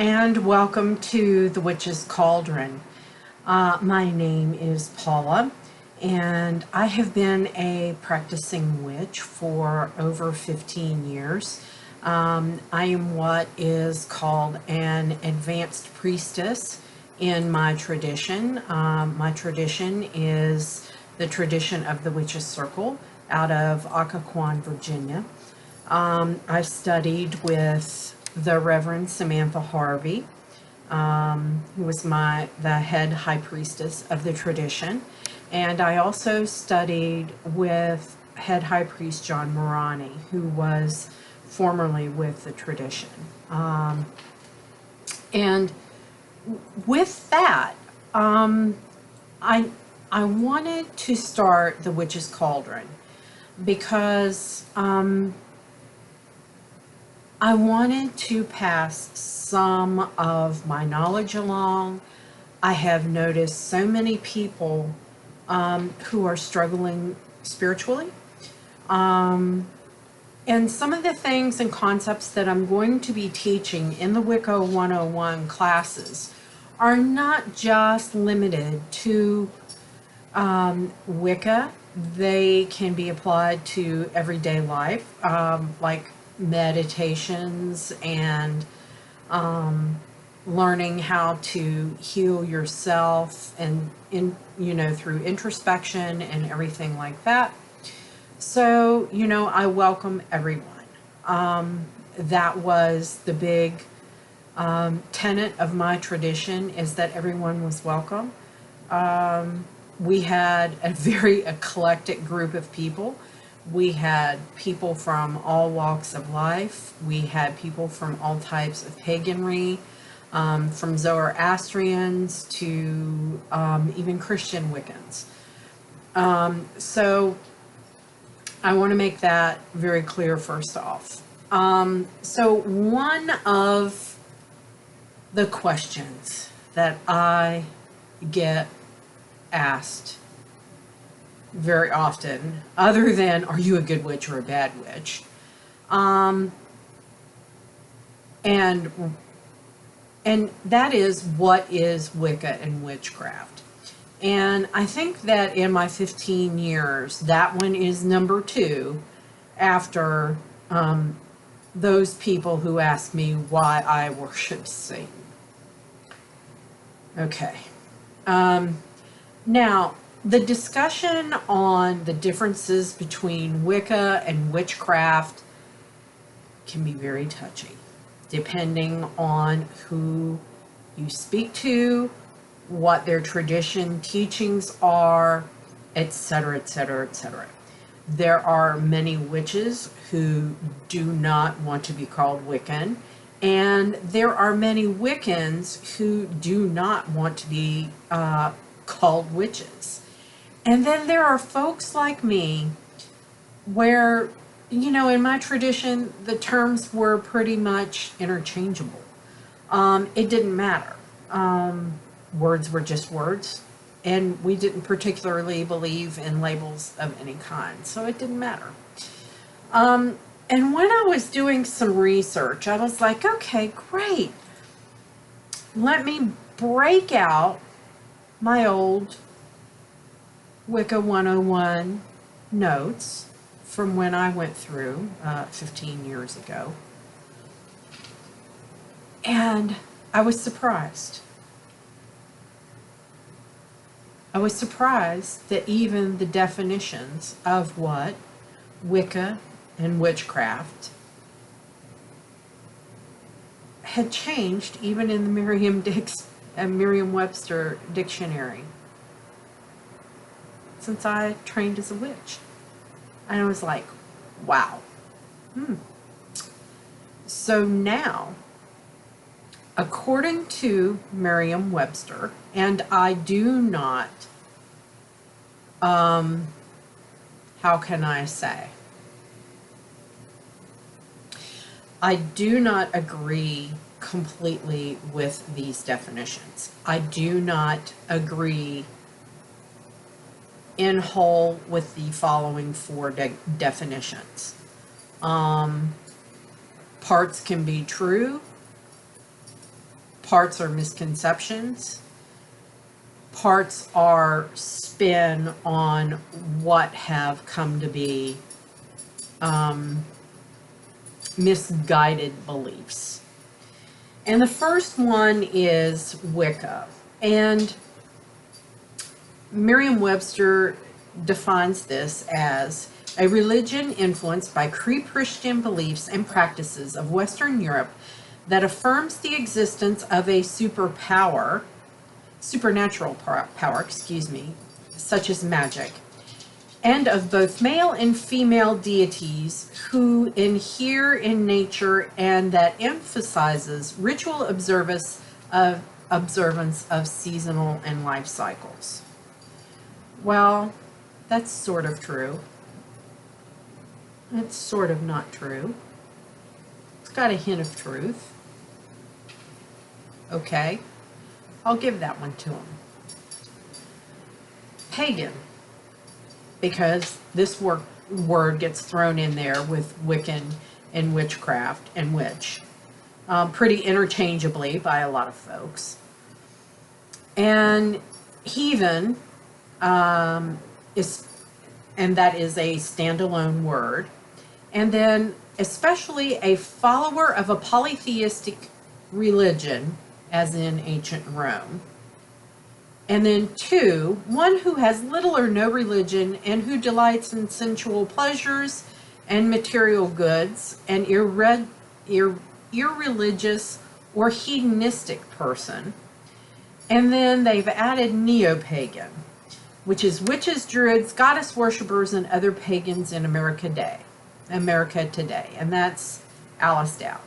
and welcome to the Witch's Cauldron. My name is Paula, and I have been a practicing witch for over 15 years. I am what is called an advanced priestess in my tradition. My tradition is the tradition of the Witches Circle out of Occoquan, Virginia. I studied with the Reverend Samantha Harvey, who was the head high priestess of the tradition, and I also studied with head high priest John Morani, who was formerly with the tradition. And with that, I wanted to start the Witch's Cauldron because I wanted to pass some of my knowledge along. I have noticed so many people who are struggling spiritually. And some of the things and concepts that I'm going to be teaching in the Wicca 101 classes are not just limited to Wicca. They can be applied to everyday life, like meditations and learning how to heal yourself and through introspection and everything like that. So I welcome everyone. That was the big tenet of my tradition, is that everyone was welcome. We had a very eclectic group of people. We had people from all walks of life. We had people from all types of paganry, from Zoroastrians to even Christian Wiccans. So I want to make that very clear first off. So one of the questions that I get asked very often, other than are you a good witch or a bad witch, and that is, what is Wicca and witchcraft? And I think that in my 15 years, that one is number 2 after those people who ask me why I worship Satan. Okay. Now, the discussion on the differences between Wicca and witchcraft can be very touchy, depending on who you speak to, what their tradition teachings are, etc., etc., etc. There are many witches who do not want to be called Wiccan, and there are many Wiccans who do not want to be called witches. And then there are folks like me where, in my tradition, the terms were pretty much interchangeable. It didn't matter. Words were just words, and we didn't particularly believe in labels of any kind, so it didn't matter. And when I was doing some research, I was like, okay, great. Let me break out my old Wicca 101 notes from when I went through 15 years ago. And I was surprised. I was surprised that even the definitions of what Wicca and witchcraft had changed, even in the Merriam-Webster dictionary, since I trained as a witch. And I was like, wow. So now, according to Merriam-Webster, and I do not, how can I say? I do not agree completely with these definitions. I do not agree in whole with the following 4 definitions. Parts can be true, parts are misconceptions, parts are spin on what have come to be misguided beliefs. And the first one is Wicca. And Merriam-Webster defines this as a religion influenced by pre-Christian beliefs and practices of Western Europe that affirms the existence of a supernatural power, such as magic, and of both male and female deities who inhere in nature, and that emphasizes ritual observance of seasonal and life cycles. Well, that's sort of true. It's sort of not true. It's got a hint of truth. Okay, I'll give that one to him. Pagan, because this word gets thrown in there with Wiccan and witchcraft and witch pretty interchangeably by a lot of folks. And heathen and that is a standalone word. And then especially a follower of a polytheistic religion, as in ancient Rome. And then 2, one who has little or no religion and who delights in sensual pleasures and material goods, an irreligious or hedonistic person. And then they've added neo-pagan, which is witches, druids, goddess worshippers, and other pagans in America today. And that's Alice Dowd.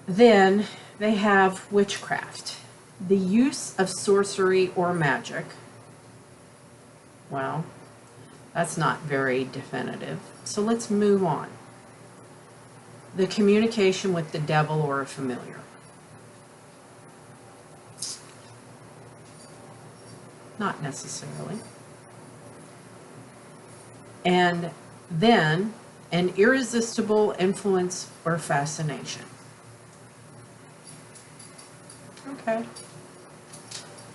Then they have witchcraft, the use of sorcery or magic. Well, that's not very definitive. So let's move on. The communication with the devil or a familiar. Not necessarily. And then an irresistible influence or fascination. Okay.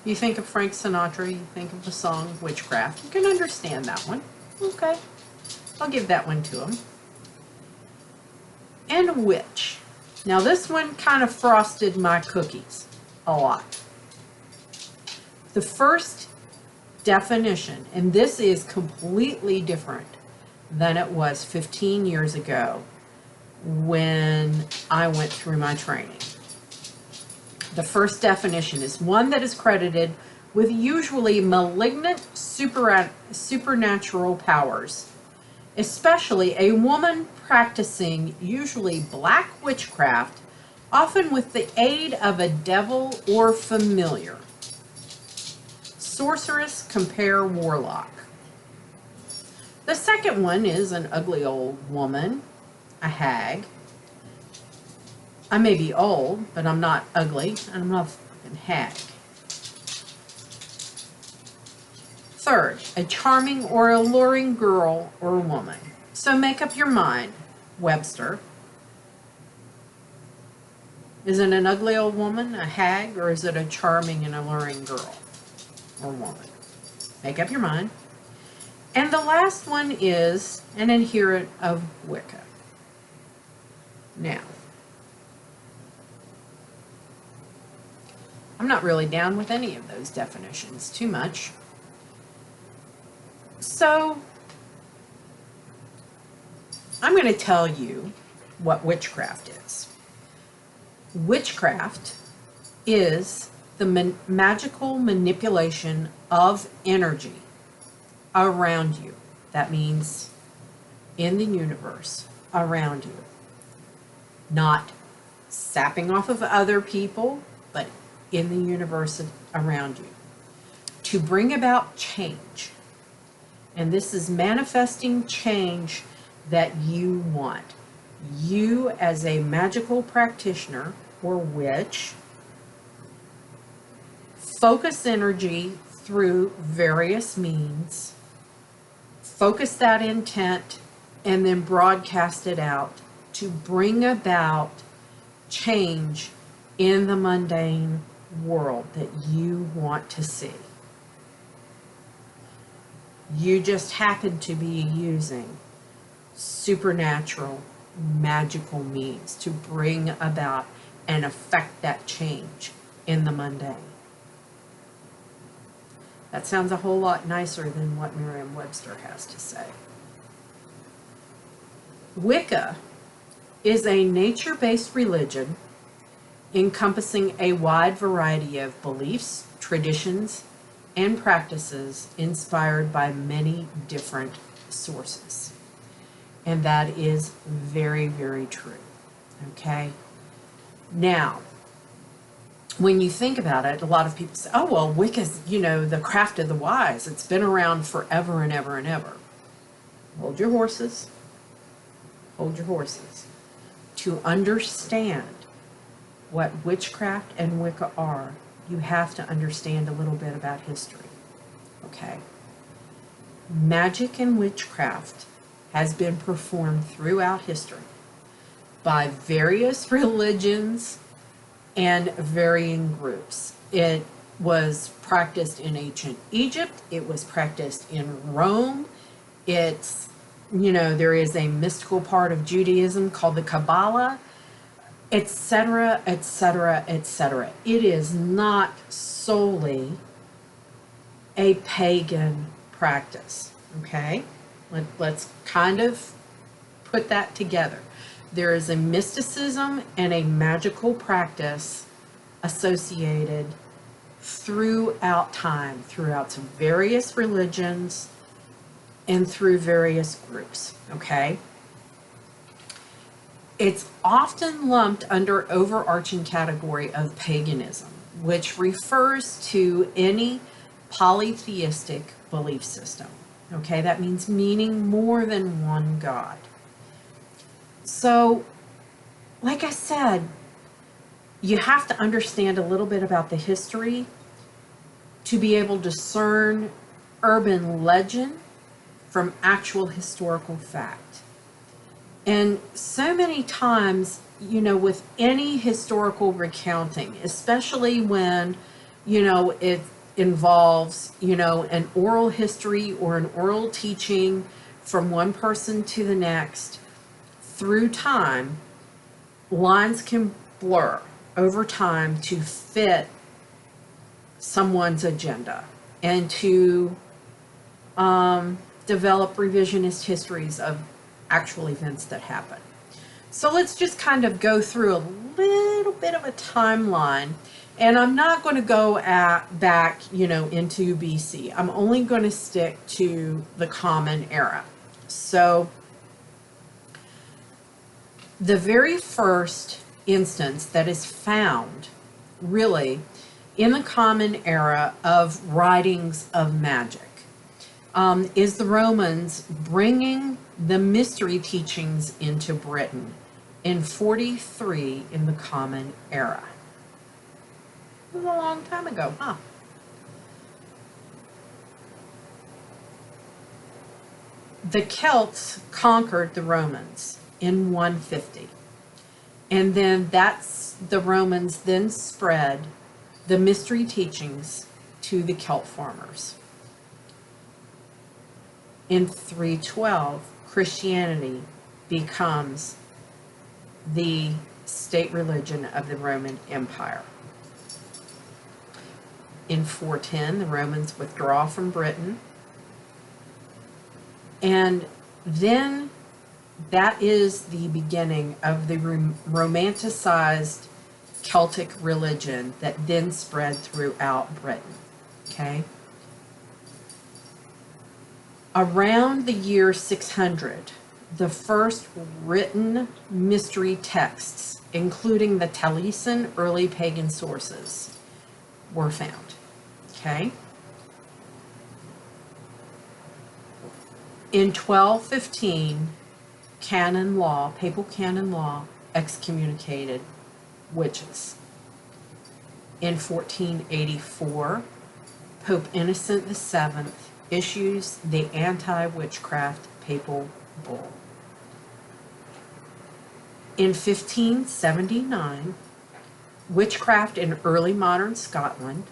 You think of Frank Sinatra, you think of the song Witchcraft. You can understand that one. Okay. I'll give that one to him. And witch. Now this one kind of frosted my cookies a lot. The first definition, and this is completely different than it was 15 years ago when I went through my training. The first definition is one that is credited with usually malignant supernatural powers, especially a woman practicing usually black witchcraft, often with the aid of a devil or familiar. Sorceress, compare warlock. The second one is an ugly old woman, a hag. I may be old, but I'm not ugly, and I'm not a fucking hag. Third, a charming or alluring girl or woman. So make up your mind, Webster. Is it an ugly old woman, a hag, or is it a charming and alluring girl or woman? Make up your mind. And the last one is an adherent of Wicca. Now, I'm not really down with any of those definitions too much. So, I'm going to tell you what witchcraft is. Witchcraft is the magical manipulation of energy around you. That means in the universe around you. Not sapping off of other people, but in the universe around you. To bring about change. And this is manifesting change that you want. You as a magical practitioner or witch focus energy through various means, focus that intent, and then broadcast it out to bring about change in the mundane world that you want to see. You just happen to be using supernatural, magical means to bring about and affect that change in the mundane. That sounds a whole lot nicer than what Merriam-Webster has to say. Wicca is a nature-based religion encompassing a wide variety of beliefs, traditions, and practices inspired by many different sources. And that is very, very true. Okay? Now, when you think about it, a lot of people say, oh, well, Wicca's, the craft of the wise. It's been around forever and ever and ever. Hold your horses. Hold your horses. To understand what witchcraft and Wicca are, you have to understand a little bit about history. Okay? Magic and witchcraft has been performed throughout history by various religions and varying groups. It was practiced in ancient Egypt. It was practiced in Rome. It's, there is a mystical part of Judaism called the Kabbalah, etc., etc., etc. It is not solely a pagan practice, okay? Let's kind of put that together. There is a mysticism and a magical practice associated throughout time, throughout some various religions and through various groups, okay? It's often lumped under overarching category of paganism, which refers to any polytheistic belief system. Okay, that means meaning more than one God. So, like I said, you have to understand a little bit about the history to be able to discern urban legend from actual historical fact. And so many times, with any historical recounting, especially when, it involves, an oral history or an oral teaching from one person to the next, through time, lines can blur over time to fit someone's agenda and to develop revisionist histories of actual events that happen. So let's just kind of go through a little bit of a timeline, and I'm not going to go back, into BC. I'm only going to stick to the Common Era. So the very first instance that is found, really, in the Common Era of writings of magic is the Romans bringing the mystery teachings into Britain in 43 in the Common Era. It was a long time ago, huh? The Celts conquered the Romans in 150. And then the Romans then spread the mystery teachings to the Celt farmers. In 312, Christianity becomes the state religion of the Roman Empire. In 410, the Romans withdraw from Britain. And then that is the beginning of the romanticized Celtic religion that then spread throughout Britain. Okay? Around the year 600, the first written mystery texts, including the Taliesin early pagan sources, were found. Okay? In 1215, canon law, papal canon law, excommunicated witches. In 1484, Pope Innocent VII issues the anti-witchcraft papal bull. In 1579, Witchcraft in Early Modern Scotland,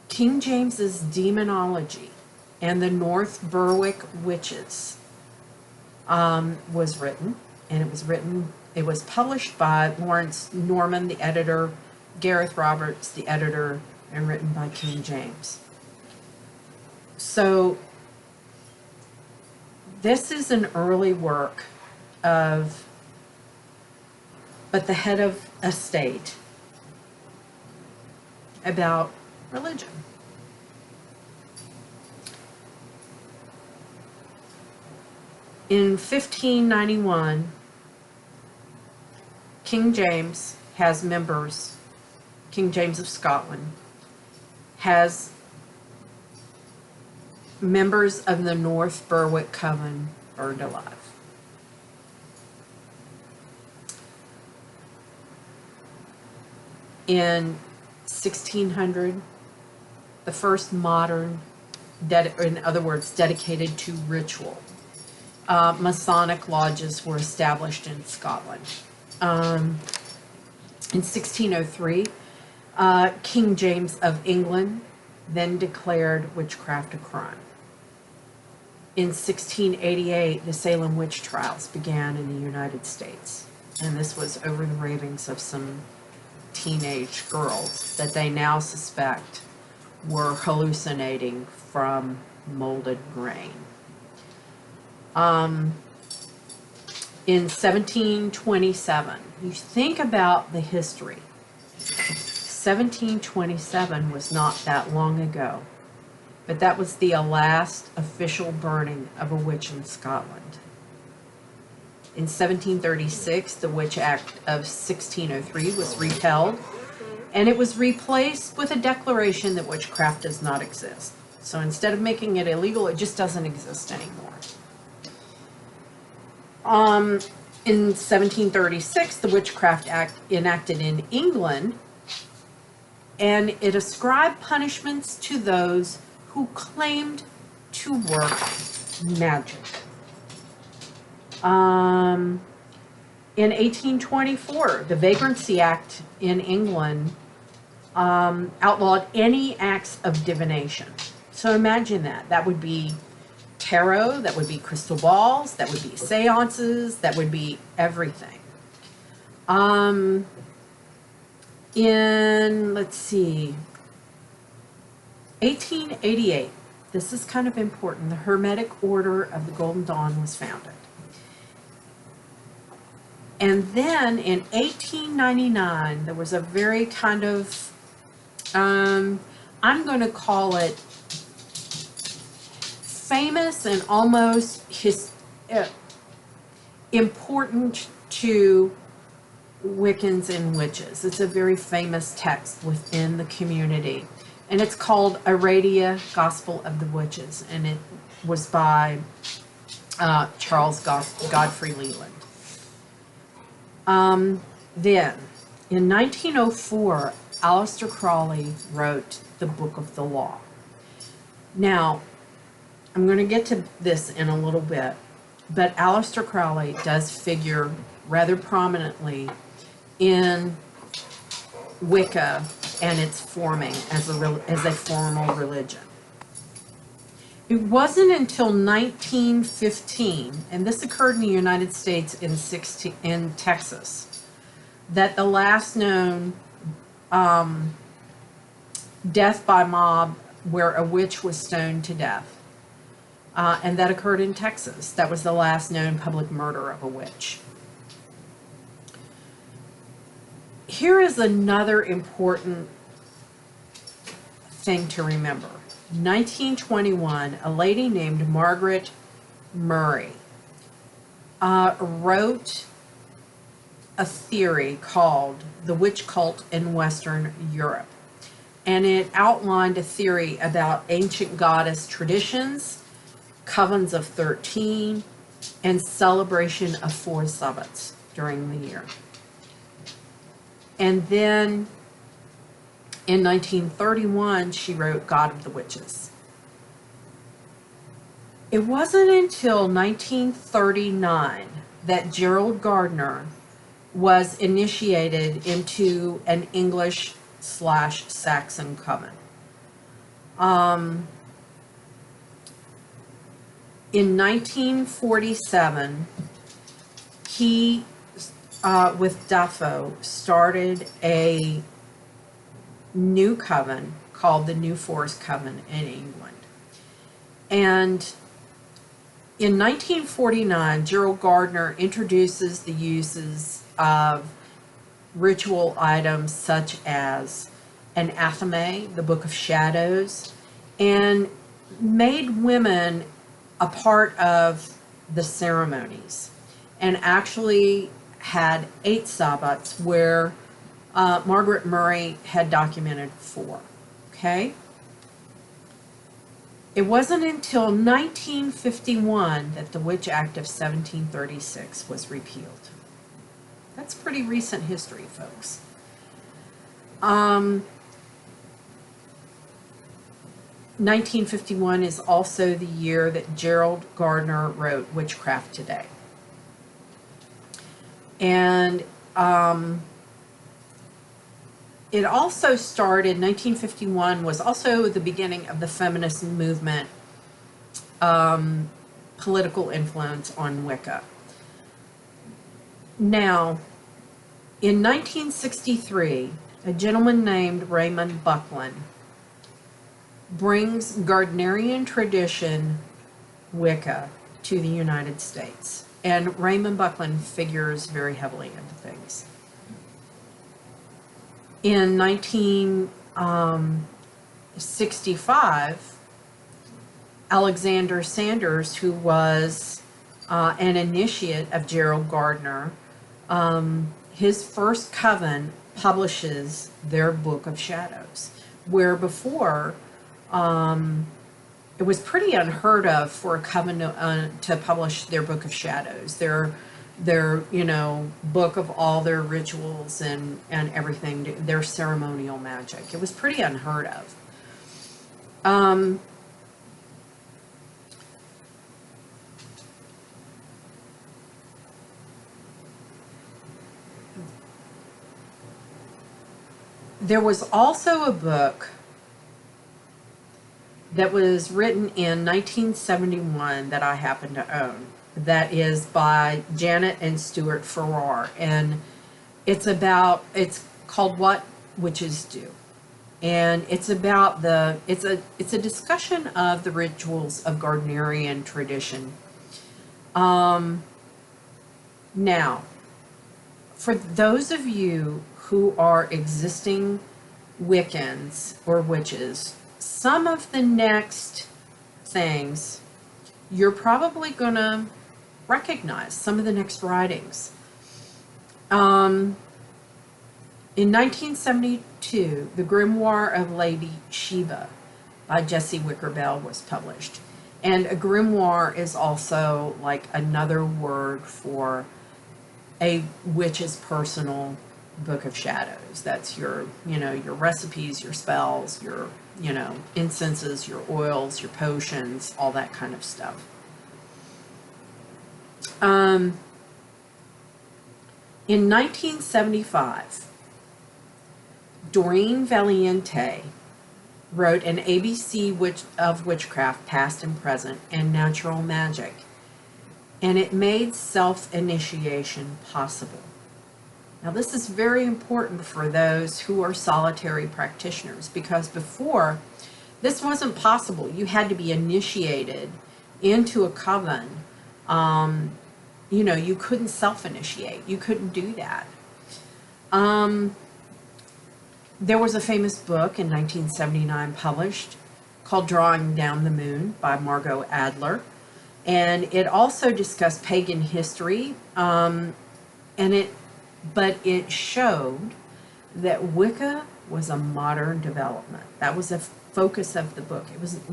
King James's Demonology, and the North Berwick Witches was written, and it was published by Lawrence Norman, the editor, Gareth Roberts, the editor, and written by King James. So this is an early work of, but the head of a state, about religion. In 1591, King James has members, King James of Scotland, has members of the North Berwick Coven burned alive. In 1600, the first modern, in other words, dedicated to ritual, Masonic lodges were established in Scotland. In 1603, King James of England then declared witchcraft a crime. In 1688, the Salem witch trials began in the United States, and this was over the ravings of some teenage girls that they now suspect were hallucinating from molded grain. In 1727, you think about the history. 1727 was not that long ago, but that was the last official burning of a witch in Scotland. In 1736, the Witch Act of 1603 was repealed, and it was replaced with a declaration that witchcraft does not exist. So instead of making it illegal, it just doesn't exist anymore. In 1736, the Witchcraft Act enacted in England, and it ascribed punishments to those who claimed to work magic. In 1824, the Vagrancy Act in England outlawed any acts of divination. So imagine that. That would be tarot, that would be crystal balls, that would be seances, that would be everything. In, let's see, 1888, this is kind of important, the Hermetic Order of the Golden Dawn was founded. And then in 1899, there was a very kind of, I'm going to call it famous and almost important to Wiccans and witches. It's a very famous text within the community. And it's called Aradia, Gospel of the Witches. And it was by Charles Godfrey Leland. Then, in 1904, Aleister Crowley wrote the Book of the Law. Now, I'm going to get to this in a little bit, but Aleister Crowley does figure rather prominently in Wicca and its forming as a formal religion. It wasn't until 1915, and this occurred in the United States in Texas, that the last known death by mob where a witch was stoned to death. And that occurred in Texas. That was the last known public murder of a witch. Here is another important thing to remember. 1921, a lady named Margaret Murray wrote a theory called the witch cult in Western Europe. And it outlined a theory about ancient goddess traditions, covens of 13, and celebration of 4 Sabbats during the year. And then in 1931, she wrote God of the Witches. It wasn't until 1939 that Gerald Gardner was initiated into an English/Saxon coven. In 1947, he, with Duffo, started a new coven called the New Forest Coven in England. And in 1949, Gerald Gardner introduces the uses of ritual items such as an athame, the Book of Shadows, and made women a part of the ceremonies, and actually had 8 sabbats where Margaret Murray had documented 4. Okay? It wasn't until 1951 that the Witch Act of 1736 was repealed. That's pretty recent history, folks. 1951 is also the year that Gerald Gardner wrote Witchcraft Today. And it also started, 1951 was also the beginning of the feminist movement, political influence on Wicca. Now, in 1963, a gentleman named Raymond Buckland brings Gardnerian tradition Wicca to the United States. And Raymond Buckland figures very heavily into things. In 1965, Alexander Sanders, who was an initiate of Gerald Gardner, his first coven publishes their Book of Shadows, where before it was pretty unheard of for a coven to publish their Book of Shadows, their book of all their rituals and everything, their ceremonial magic. It was pretty unheard of. There was also a book that was written in 1971 that I happen to own, that is by Janet and Stuart Farrar, and it's called What Witches Do, and it's about it's a discussion of the rituals of Gardnerian tradition. Now, for those of you who are existing Wiccans or witches, some of the next things you're probably going to recognize, some of the next writings. In 1972, the Grimoire of Lady Sheba by Jessie Wicker Bell was published. And a grimoire is also like another word for a witch's personal Book of Shadows. That's your, your recipes, your spells, your, incenses, your oils, your potions, all that kind of stuff. In 1975, Doreen Valiente wrote an ABC of Witchcraft, Past and Present, and Natural Magic, and it made self-initiation possible. Now, this is very important for those who are solitary practitioners, because before, this wasn't possible. You had to be initiated into a coven. You couldn't self-initiate. You couldn't do that. There was a famous book in 1979 published called Drawing Down the Moon by Margot Adler. And it also discussed pagan history, but it showed that Wicca was a modern development. That was a focus of the book.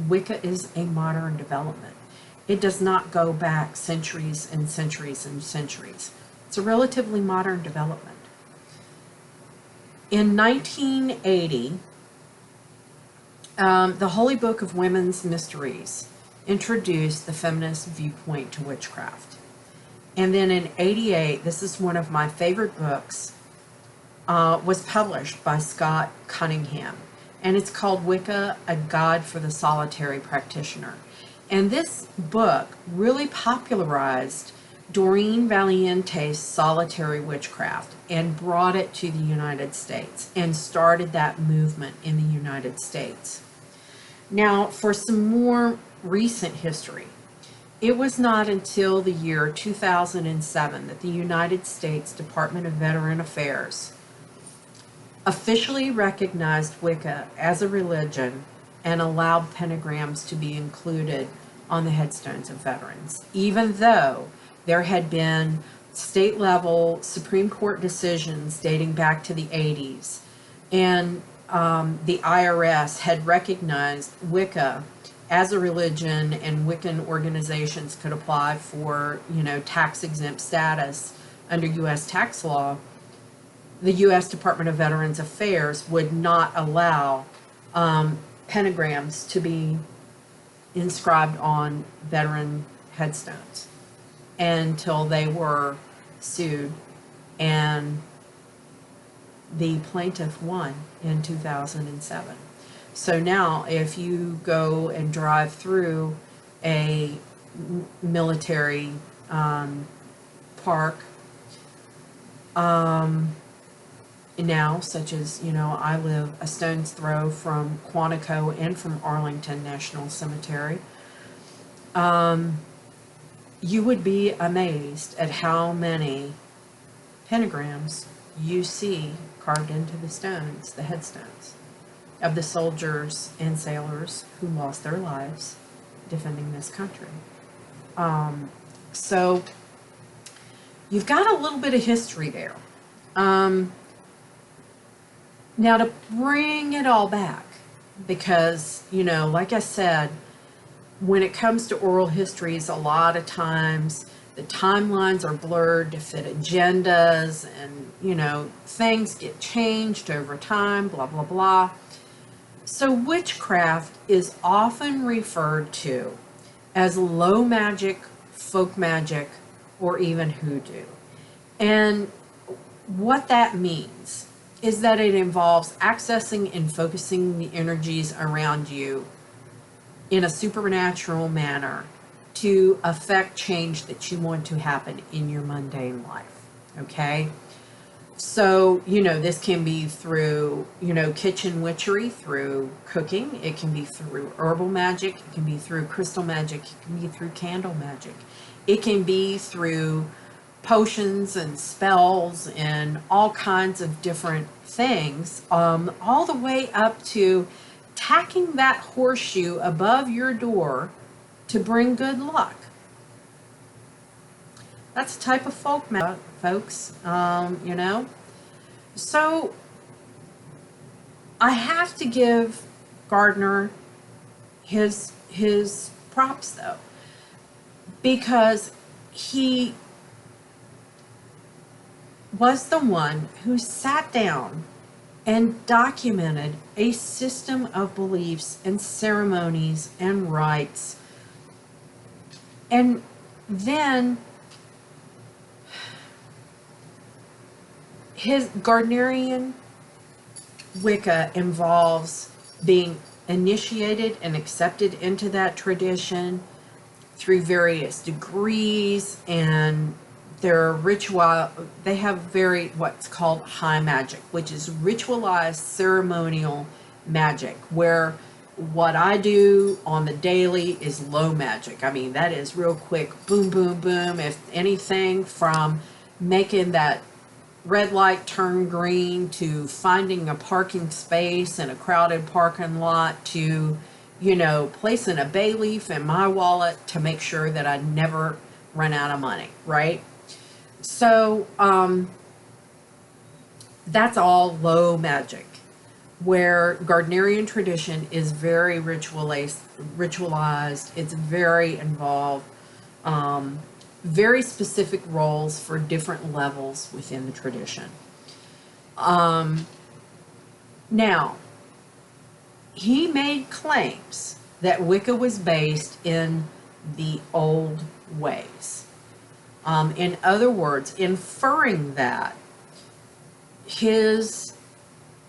Wicca is a modern development. It does not go back centuries and centuries and centuries. It's a relatively modern development. In 1980, the Holy Book of Women's Mysteries introduced the feminist viewpoint to witchcraft. And then in 88, this is one of my favorite books, was published by Scott Cunningham. And it's called Wicca, A Guide for the Solitary Practitioner. And this book really popularized Doreen Valiente's solitary witchcraft and brought it to the United States and started that movement in the United States. Now, for some more recent history, it was not until the year 2007 that the United States Department of Veteran Affairs officially recognized Wicca as a religion and allowed pentagrams to be included on the headstones of veterans, even though there had been state-level Supreme Court decisions dating back to the 80s, and the IRS had recognized Wicca as a religion, and Wiccan organizations could apply for, tax-exempt status under U.S. tax law. The U.S. Department of Veterans Affairs would not allow pentagrams to be inscribed on veteran headstones until they were sued, and the plaintiff won in 2007. So now if you go and drive through a military park, now, such as, I live a stone's throw from Quantico and from Arlington National Cemetery, you would be amazed at how many pentagrams you see carved into the stones, the headstones, of the soldiers and sailors who lost their lives defending this country. So you've got a little bit of history there. Now, to bring it all back, because, like I said, when it comes to oral histories, a lot of times the timelines are blurred to fit agendas, and, things get changed over time, blah, blah, blah. So witchcraft is often referred to as low magic, folk magic, or even hoodoo. And what that means is that it involves accessing and focusing the energies around you in a supernatural manner to affect change that you want to happen in your mundane life, okay? So, this can be through, kitchen witchery, through cooking. It can be through herbal magic. It can be through crystal magic. It can be through candle magic. It can be through potions and spells and all kinds of different things, all the way up to tacking that horseshoe above your door to bring good luck. That's a type of folk magic, folks, So I have to give Gardner his props, though, because he was the one who sat down and documented a system of beliefs and ceremonies and rites. And then his Gardnerian Wicca involves being initiated and accepted into that tradition through various degrees, and their ritual, they have what's called high magic, which is ritualized ceremonial magic, where what I do on the daily is low magic. I mean, that is real quick, boom, boom, boom. If anything from making that red light turn green to finding a parking space in a crowded parking lot to, placing a bay leaf in my wallet to make sure that I never run out of money, right? So that's all low magic, where Gardnerian tradition is very ritualized. It's very involved, very specific roles for different levels within the tradition. Now, he made claims that Wicca was based in the old ways. In other words, inferring that his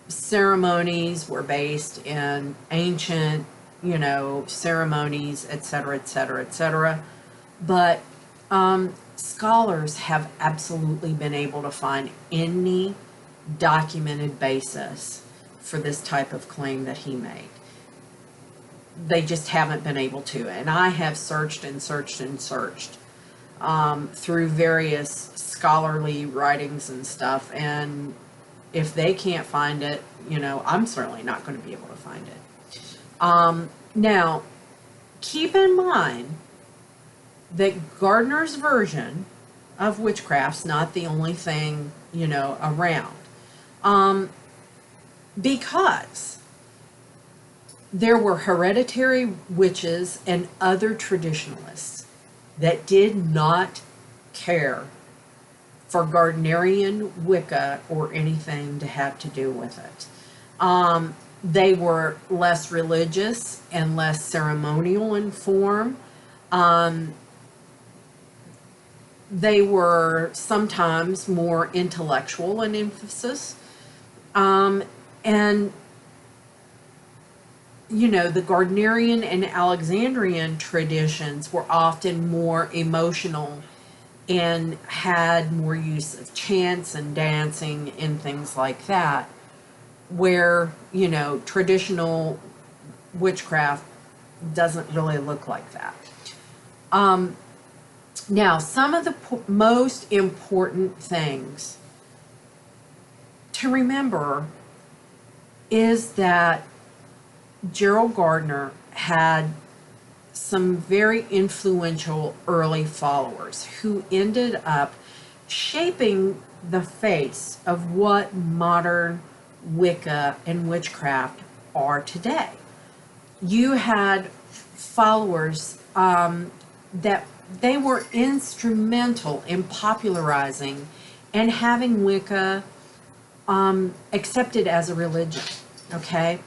ceremonies were based in ancient, ceremonies, etc., etc., etc. But scholars have absolutely been able to find any documented basis for this type of claim that he made. They just haven't been able to. And I have searched and searched and searched through various scholarly writings and stuff, and if they can't find it, I'm certainly not going to be able to find it. Now, keep in mind that Gardner's version of witchcraft's not the only thing, around. Because there were hereditary witches and other traditionalists that did not care for Gardnerian Wicca or anything to have to do with it. They were less religious and less ceremonial in form. They were sometimes more intellectual in emphasis. And the Gardnerian and Alexandrian traditions were often more emotional and had more use of chants and dancing and things like that, where, traditional witchcraft doesn't really look like that. Now, some of the most important things to remember is that Gerald Gardner had some very influential early followers who ended up shaping the face of what modern Wicca and witchcraft are today. You had followers that they were instrumental in popularizing and having Wicca accepted as a religion, okay?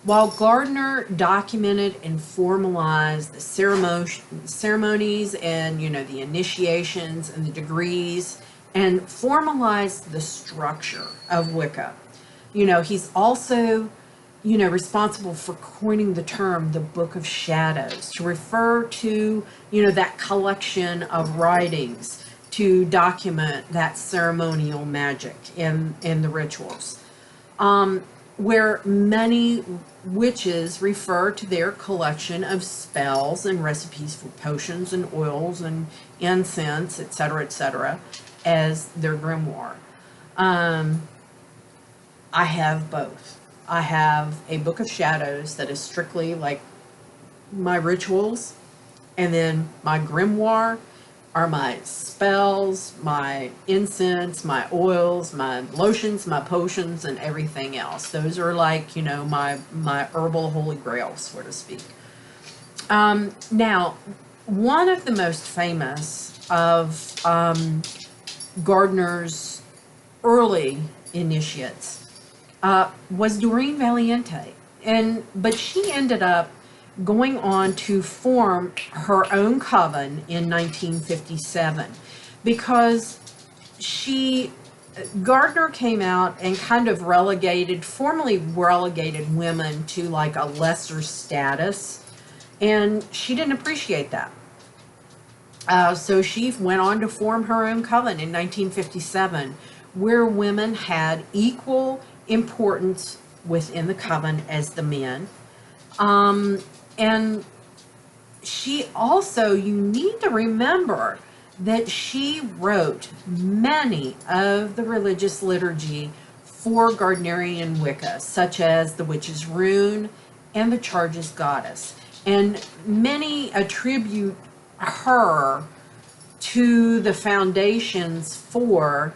While Gardner documented and formalized the ceremonies and, the initiations and the degrees, and formalized the structure of Wicca, he's also, responsible for coining the term the Book of Shadows to refer to, that collection of writings to document that ceremonial magic in the rituals. Where many witches refer to their collection of spells and recipes for potions and oils and incense, etc., as their grimoire. I have both. I have a Book of Shadows that is strictly like my rituals, and then my grimoire are my spells, my incense, my oils, my lotions, my potions, and everything else. Those are like, my herbal holy grail, so to speak. Now, one of the most famous of Gardner's early initiates was Doreen Valiente, but she ended up going on to form her own coven in 1957 because Gardner came out and kind of formally relegated women to like a lesser status, and she didn't appreciate that. So she went on to form her own coven in 1957, where women had equal importance within the coven as the men. And she also, you need to remember that she wrote many of the religious liturgy for Gardnerian Wicca, such as the Witch's Rune and the Charges Goddess. And many attribute her to the foundations for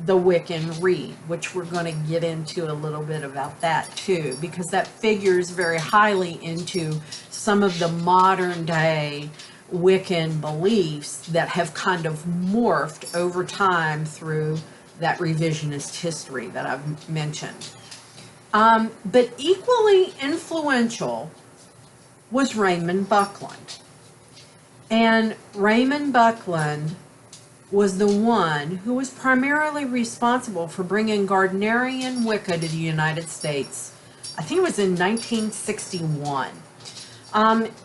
the Wiccan Rede, which we're going to get into a little bit about that too, because that figures very highly into some of the modern day Wiccan beliefs that have kind of morphed over time through that revisionist history that I've mentioned. But equally influential was Raymond Buckland. And Raymond Buckland was the one who was primarily responsible for bringing Gardnerian Wicca to the United States. I think it was in 1961.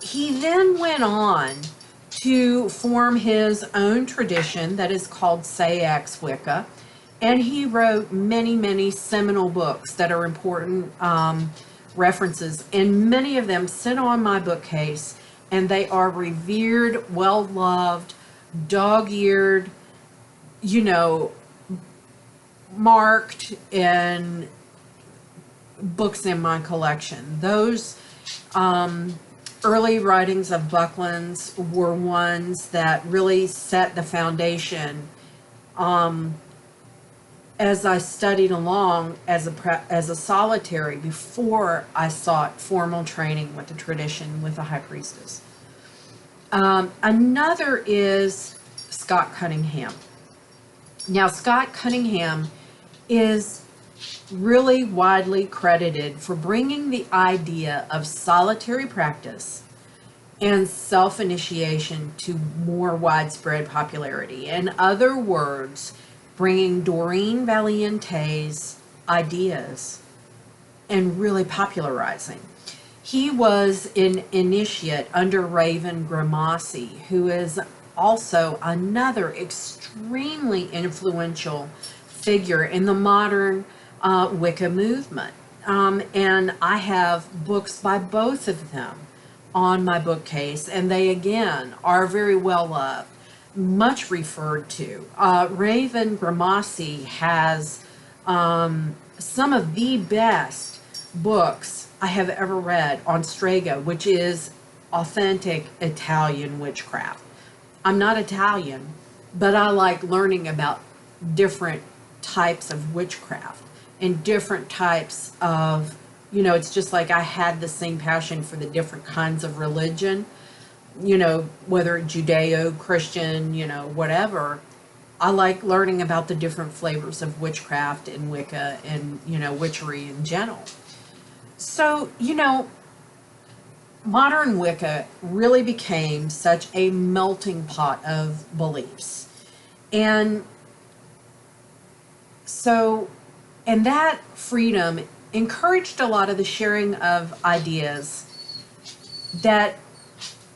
He then went on to form his own tradition that is called Sayax Wicca, and he wrote many, many seminal books that are important references, and many of them sit on my bookcase, and they are revered, well-loved, dog-eared, you know, marked in books in my collection. Those early writings of Buckland's were ones that really set the foundation as I studied along as a solitary before I sought formal training with the tradition with the high priestess. Another is Scott Cunningham. Now, Scott Cunningham is really widely credited for bringing the idea of solitary practice and self-initiation to more widespread popularity. In other words, bringing Doreen Valiente's ideas and really popularizing. He was an initiate under Raven Grimassi, who is also another extremely influential figure in the modern Wicca movement. And I have books by both of them on my bookcase, and they again are very well loved, much referred to. Raven Grimassi has some of the best books I have ever read on Strega, which is authentic Italian witchcraft. I'm not Italian, but I like learning about different types of witchcraft and different types of, you know, it's just like I had the same passion for the different kinds of religion, you know, whether Judeo-Christian, you know, whatever. I like learning about the different flavors of witchcraft and Wicca and, you know, witchery in general. So, you know, modern Wicca really became such a melting pot of beliefs. And so, and that freedom encouraged a lot of the sharing of ideas that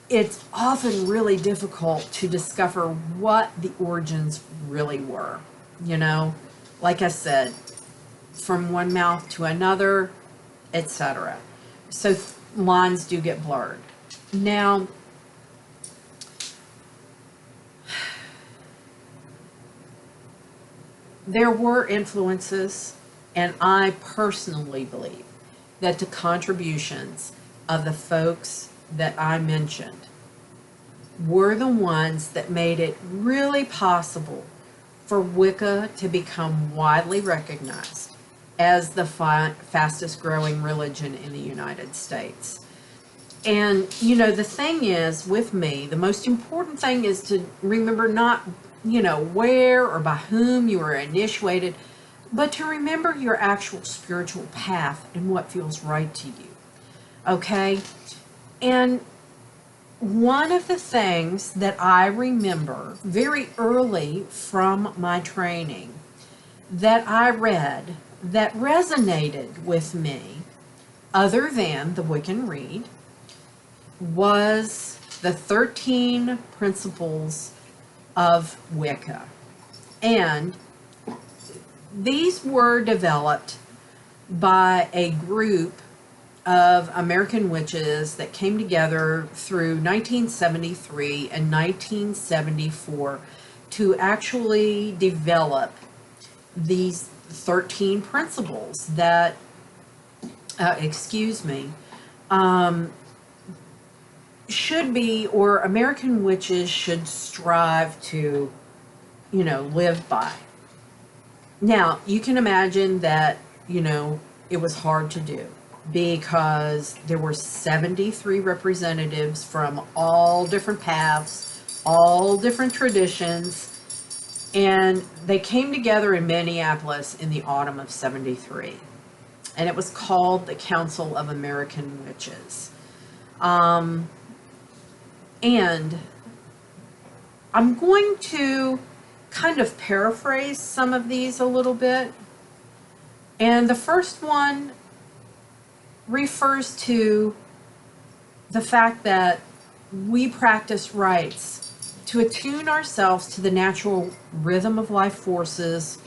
it's often really difficult to discover what the origins really were. You know, like I said, from one mouth to another, etc. So lines do get blurred. Now, there were influences, and I personally believe that the contributions of the folks that I mentioned were the ones that made it really possible for Wicca to become widely recognized as the fastest growing religion in the United States. And, you know, the thing is, with me, the most important thing is to remember not, you know, where or by whom you were initiated, but to remember your actual spiritual path and what feels right to you. Okay? And one of the things that I remember very early from my training that I read that resonated with me, other than the Wiccan Rede, was the 13 Principles of Wicca. And these were developed by a group of American witches that came together through 1973 and 1974 to actually develop these 13 principles that, should be, or American witches should strive to, you know, live by. Now, you can imagine that, you know, it was hard to do because there were 73 representatives from all different paths, all different traditions, and they came together in Minneapolis in the autumn of '73. And it was called the Council of American Witches. And I'm going to kind of paraphrase some of these a little bit. And the first one refers to the fact that we practice rites to attune ourselves to the natural rhythm of life forces,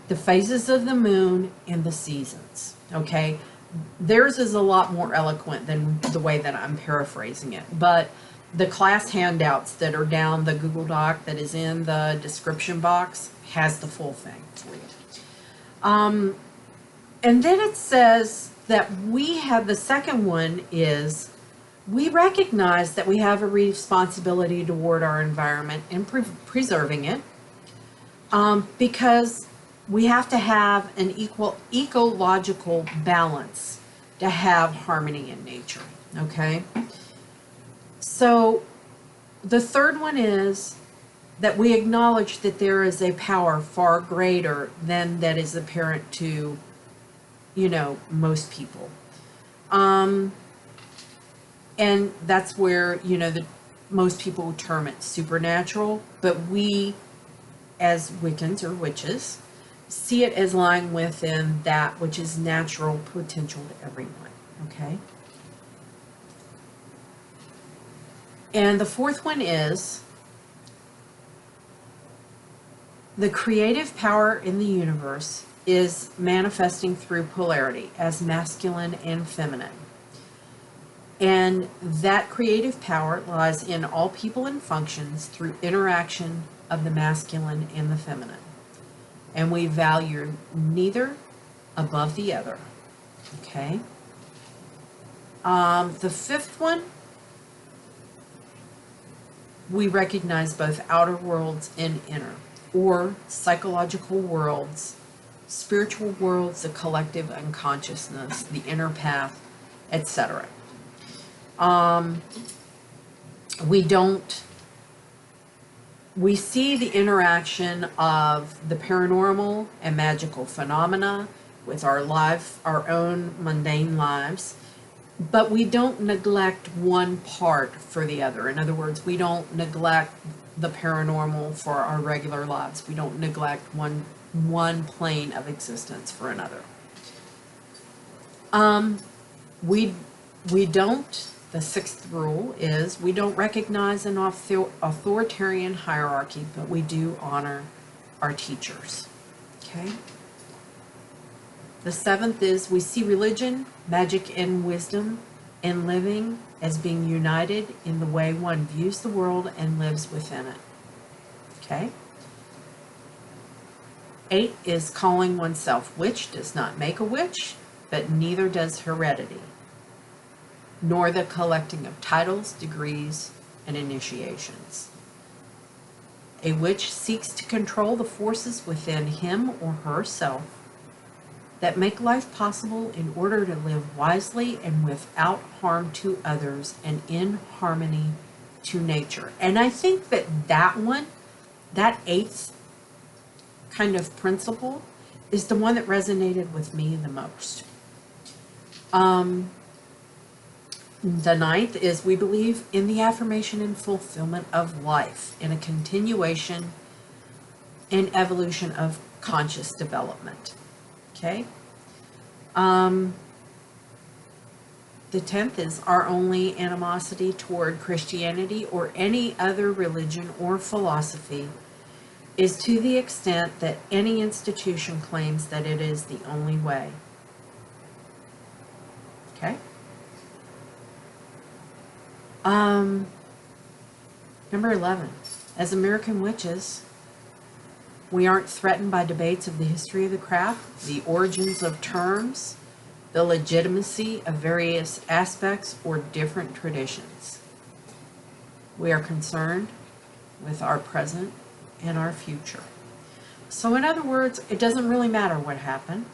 the phases of the moon, and the seasons. Okay? Theirs is a lot more eloquent than the way that I'm paraphrasing it. But the class handouts that are down the Google Doc that is in the description box has the full thing for you. And then it says that we have, the second one is, we recognize that we have a responsibility toward our environment and preserving it, because we have to have an ecological balance to have harmony in nature, okay? So the third one is that we acknowledge that there is a power far greater than that is apparent to, you know, most people. And that's where, you know, most people would term it supernatural, but we, as Wiccans or witches, see it as lying within that which is natural potential to everyone, okay? And the fourth one is the creative power in the universe is manifesting through polarity as masculine and feminine. And that creative power lies in all people and functions through interaction of the masculine and the feminine. And we value neither above the other. Okay? The fifth one, we recognize both outer worlds and inner, or psychological worlds, spiritual worlds, the collective unconsciousness, the inner path, etc. We see the interaction of the paranormal and magical phenomena with our own mundane lives, but we don't neglect one part for the other. In other words, we don't neglect the paranormal for our regular lives. We don't neglect one plane of existence for another. We don't. The sixth rule is we don't recognize an authoritarian hierarchy, but we do honor our teachers. Okay? The seventh is we see religion, magic, and wisdom and living as being united in the way one views the world and lives within it. Okay? 8 is calling oneself witch does not make a witch, but neither does heredity, nor the collecting of titles, degrees, and initiations. A witch seeks to control the forces within him or herself that make life possible in order to live wisely and without harm to others and in harmony to nature. And I think that one, that 8th kind of principle, is the one that resonated with me the most. The 9th is we believe in the affirmation and fulfillment of life in a continuation and evolution of conscious development. Okay? The 10th is our only animosity toward Christianity or any other religion or philosophy is to the extent that any institution claims that it is the only way. Okay? Number 11. As American witches, we aren't threatened by debates of the history of the craft, the origins of terms, the legitimacy of various aspects or different traditions. We are concerned with our present and our future. So in other words, it doesn't really matter what happened,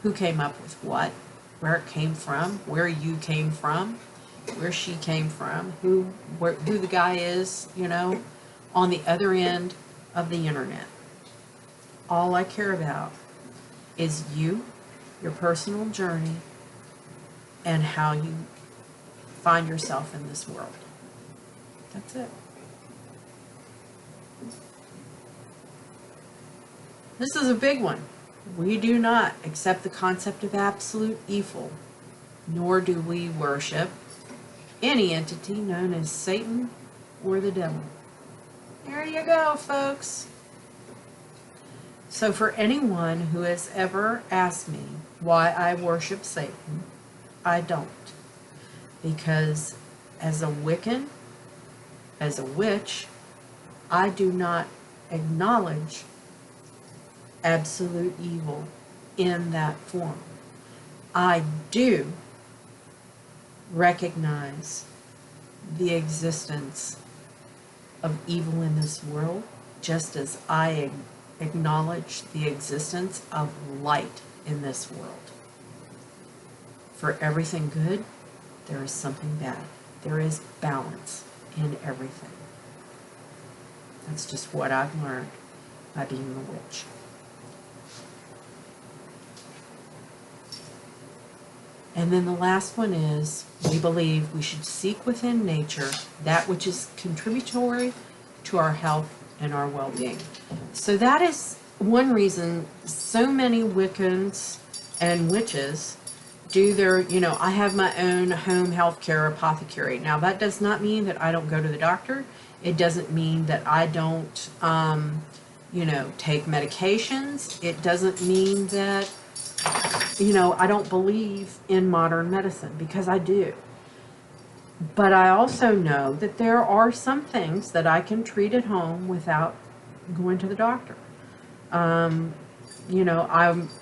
who came up with what, where it came from, where you came from, where she came from, who the guy is, you know, on the other end of the internet. All I care about is you, your personal journey, and how you find yourself in this world. That's it. This is a big one. We do not accept the concept of absolute evil, nor do we worship any entity known as Satan or the devil. There you go, folks. So for anyone who has ever asked me why I worship Satan, I don't. Because as a Wiccan, as a witch, I do not acknowledge absolute evil in that form. I do recognize the existence of evil in this world, just as I acknowledge the existence of light in this world. For everything good, there is something bad. There is balance in everything. That's just what I've learned by being a witch. And then the last one is, we believe we should seek within nature that which is contributory to our health and our well-being. So that is one reason so many Wiccans and witches do their, I have my own home healthcare apothecary. Now that does not mean that I don't go to the doctor. It doesn't mean that I don't, take medications. It doesn't mean that, I don't believe in modern medicine, because I do. But I also know that there are some things that I can treat at home without going to the doctor. I'm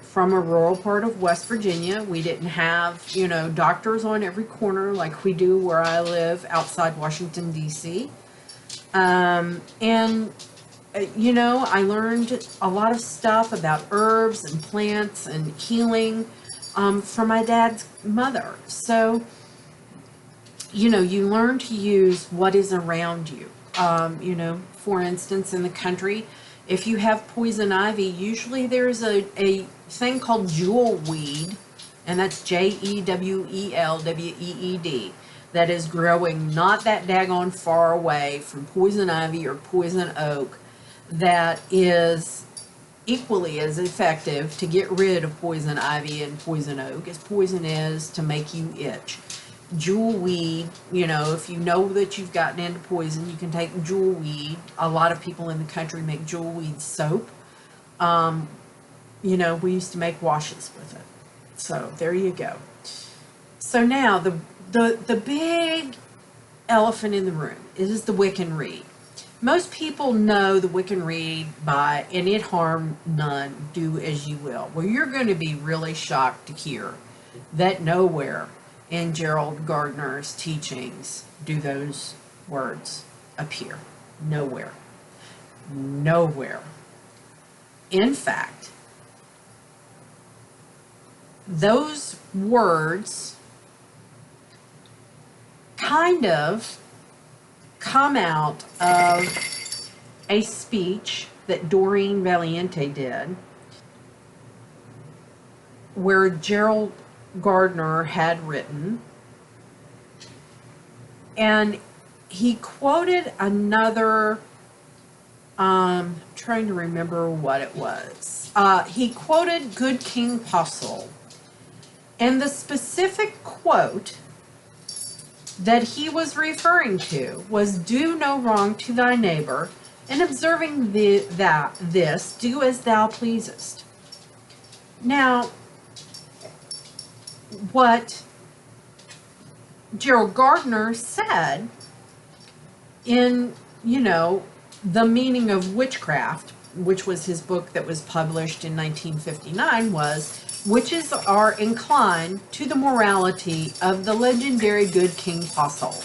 from a rural part of West Virginia. We didn't have, doctors on every corner like we do where I live outside Washington, D.C. I learned a lot of stuff about herbs and plants and healing from my dad's mother. So, you learn to use what is around you. For instance, in the country, if you have poison ivy, usually there's a thing called jewelweed, and that's Jewelweed, that is growing not that daggone far away from poison ivy or poison oak, that is equally as effective to get rid of poison ivy and poison oak as poison is to make you itch. Jewelweed, if you know that you've gotten into poison, you can take jewelweed. A lot of people in the country make jewelweed soap. We used to make washes with it. So there you go. So now the big elephant in the room is the Wiccan Rede. Most people know the Wiccan Rede by "and it harm none, do as you will." Well, you're going to be really shocked to hear that nowhere in Gerald Gardner's teachings do those words appear. Nowhere. Nowhere. In fact, those words kind of come out of a speech that Doreen Valiente did, where Gerald Gardner had written, and he quoted another, trying to remember what it was. He quoted Good King Puzzle, and the specific quote that he was referring to was, "Do no wrong to thy neighbor, and observing this, do as thou pleasest." Now, what Gerald Gardner said in, The Meaning of Witchcraft, which was his book that was published in 1959, was, "Witches are inclined to the morality of the legendary Good King Puzzle.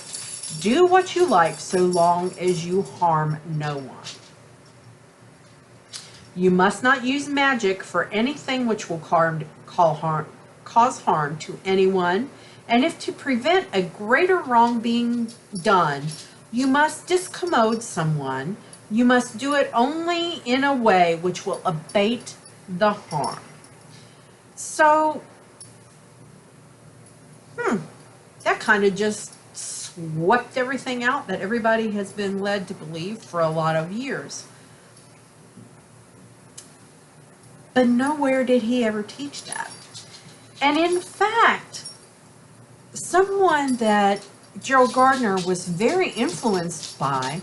Do what you like so long as you harm no one. You must not use magic for anything which will cause harm to anyone, and if to prevent a greater wrong being done, you must discommode someone, you must do it only in a way which will abate the harm." So, that kind of just swept everything out that everybody has been led to believe for a lot of years. But nowhere did he ever teach that. And in fact, someone that Gerald Gardner was very influenced by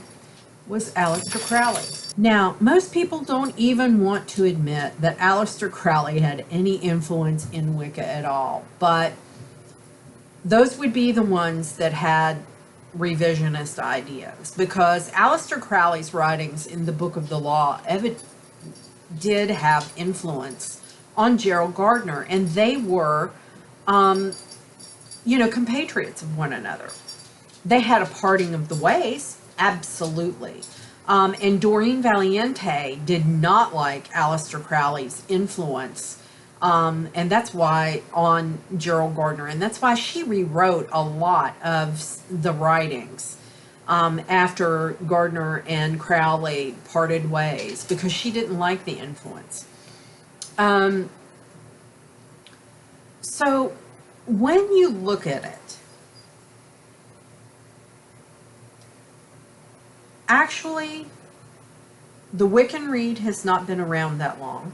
was Aleister Crowley. Now, most people don't even want to admit that Aleister Crowley had any influence in Wicca at all, but those would be the ones that had revisionist ideas, because Aleister Crowley's writings in the Book of the Law did have influence on Gerald Gardner, and they were, compatriots of one another. They had a parting of the ways, absolutely. And Doreen Valiente did not like Aleister Crowley's influence, and that's why on Gerald Gardner, and that's why she rewrote a lot of the writings after Gardner and Crowley parted ways, because she didn't like the influence. So when you look at it, actually, the Wiccan Rede has not been around that long.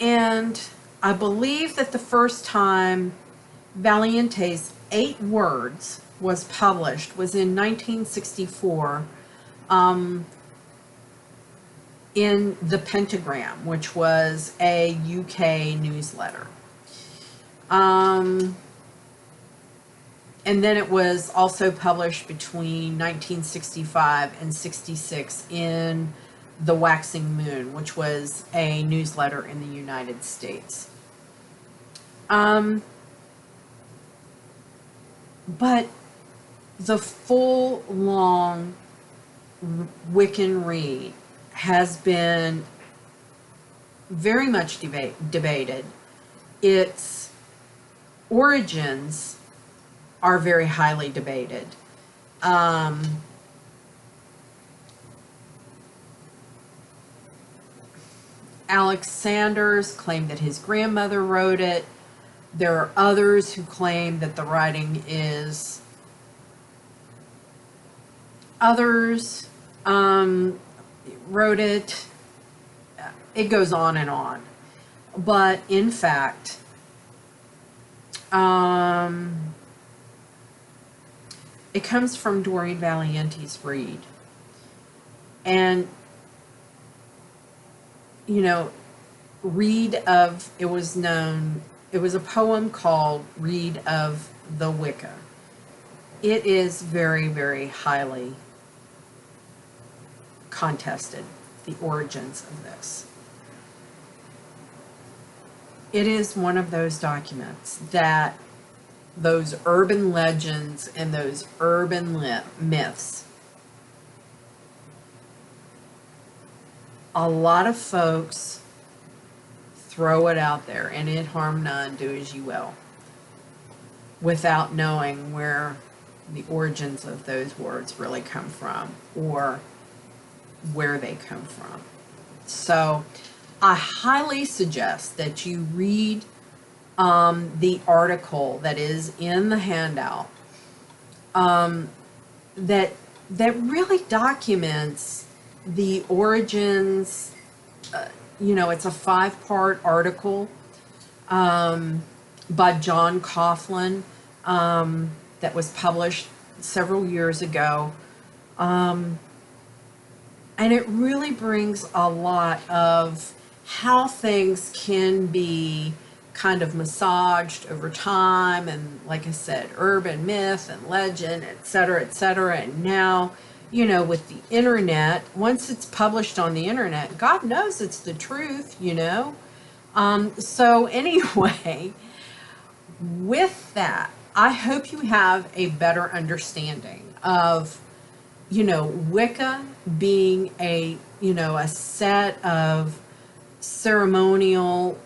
And I believe that the first time Valiente's 8 words was published was in 1964 in the Pentagram, which was a UK newsletter. And then it was also published between 1965 and 66 in The Waxing Moon, which was a newsletter in the United States. But the full, long Wiccan Rede has been very much debated. Its origins are very highly debated. Alex Sanders claimed that his grandmother wrote it. There are others who claim that the writing is others wrote it. It goes on and on. But in fact, it comes from Doreen Valiente's Rede. And, Rede of, it was a poem called Rede of the Wicca. It is very, very highly contested, the origins of this. It is one of those documents that those urban legends and those urban myths, a lot of folks throw it out there, and it harm none, do as you will, without knowing where the origins of those words really come from or where they come from. So I highly suggest that you read the article that is in the handout that really documents the origins. It's a 5-part article by John Coughlin that was published several years ago. And it really brings a lot of how things can be kind of massaged over time, and like I said, urban myth and legend, etc., etc. And now, with the internet, once it's published on the internet, God knows it's the truth, So anyway, with that, I hope you have a better understanding of, Wicca being a set of ceremonial,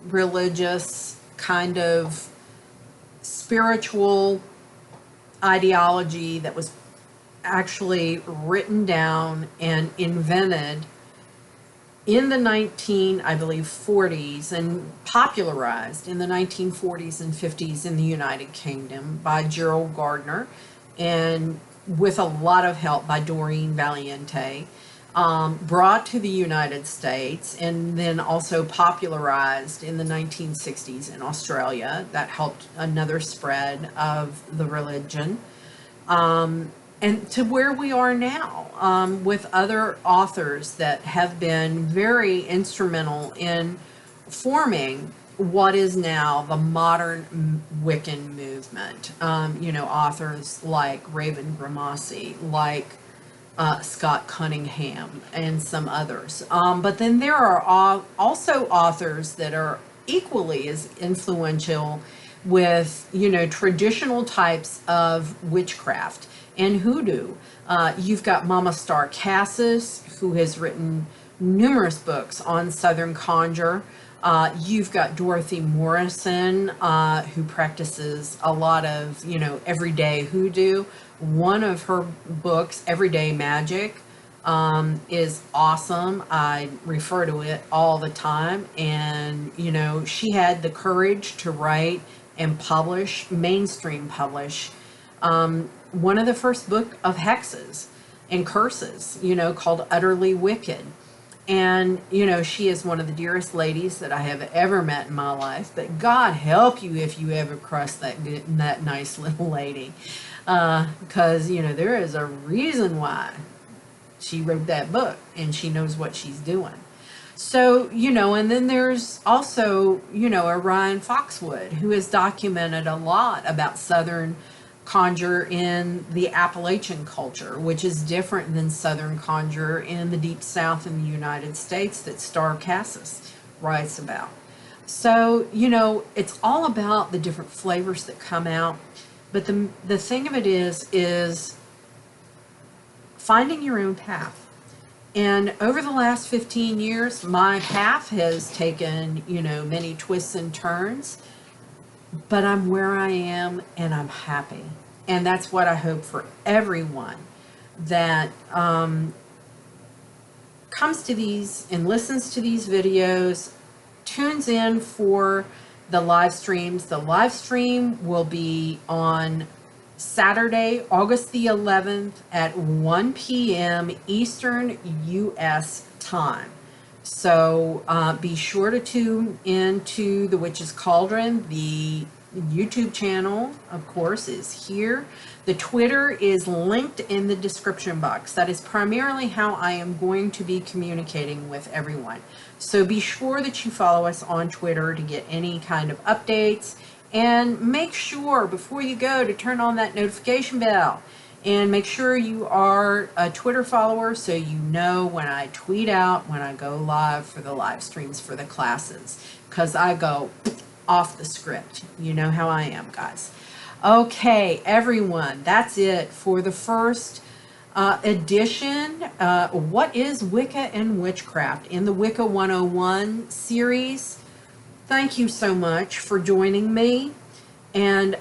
religious, kind of spiritual ideology that was actually written down and invented in the 40s and popularized in the 1940s and 50s in the United Kingdom by Gerald Gardner and with a lot of help by Doreen Valiente, brought to the United States and then also popularized in the 1960s in Australia. That helped another spread of the religion. And to where we are now, with other authors that have been very instrumental in forming what is now the modern Wiccan movement. Authors like Raven Grimassi, like Scott Cunningham, and some others. But then there are also authors that are equally as influential with, traditional types of witchcraft and hoodoo. You've got Mama Star Cassis, who has written numerous books on Southern Conjure. You've got Dorothy Morrison, who practices a lot of, everyday hoodoo. One of her books, Everyday Magic, is awesome. I refer to it all the time. And, she had the courage to write and mainstream publish, one of the first book of hexes and curses, called Utterly Wicked. And, she is one of the dearest ladies that I have ever met in my life. But God help you if you ever cross that nice little lady. Because, there is a reason why she wrote that book, and she knows what she's doing. So, and then there's also, Orion Foxwood, who has documented a lot about Southern conjure in the Appalachian culture, which is different than Southern conjure in the Deep South in the United States that Star Cassis writes about. So, it's all about the different flavors that come out. But the thing of it is finding your own path. And over the last 15 years, my path has taken, many twists and turns, but I'm where I am and I'm happy. And that's what I hope for everyone that comes to these and listens to these videos, tunes in for the live streams. The live stream will be on Saturday, August the 11th at 1 p.m. Eastern U.S. time. So be sure to tune into the Witch's Cauldron. The YouTube channel, of course, is here. The Twitter is linked in the description box. That is primarily how I am going to be communicating with everyone. So be sure that you follow us on Twitter to get any kind of updates. And make sure before you go to turn on that notification bell. And make sure you are a Twitter follower so you know when I tweet out, when I go live for the live streams for the classes. Because I go off the script. You know how I am, guys. Okay, everyone, that's it for the first edition. What is Wicca and Witchcraft in the Wicca 101 series. Thank you so much for joining me. And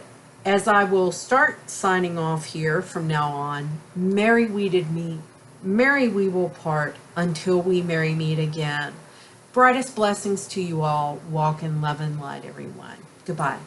as I will start signing off here from now on, merry we did meet, merry we will part until we merry meet again. Brightest blessings to you all. Walk in love and light, everyone. Goodbye.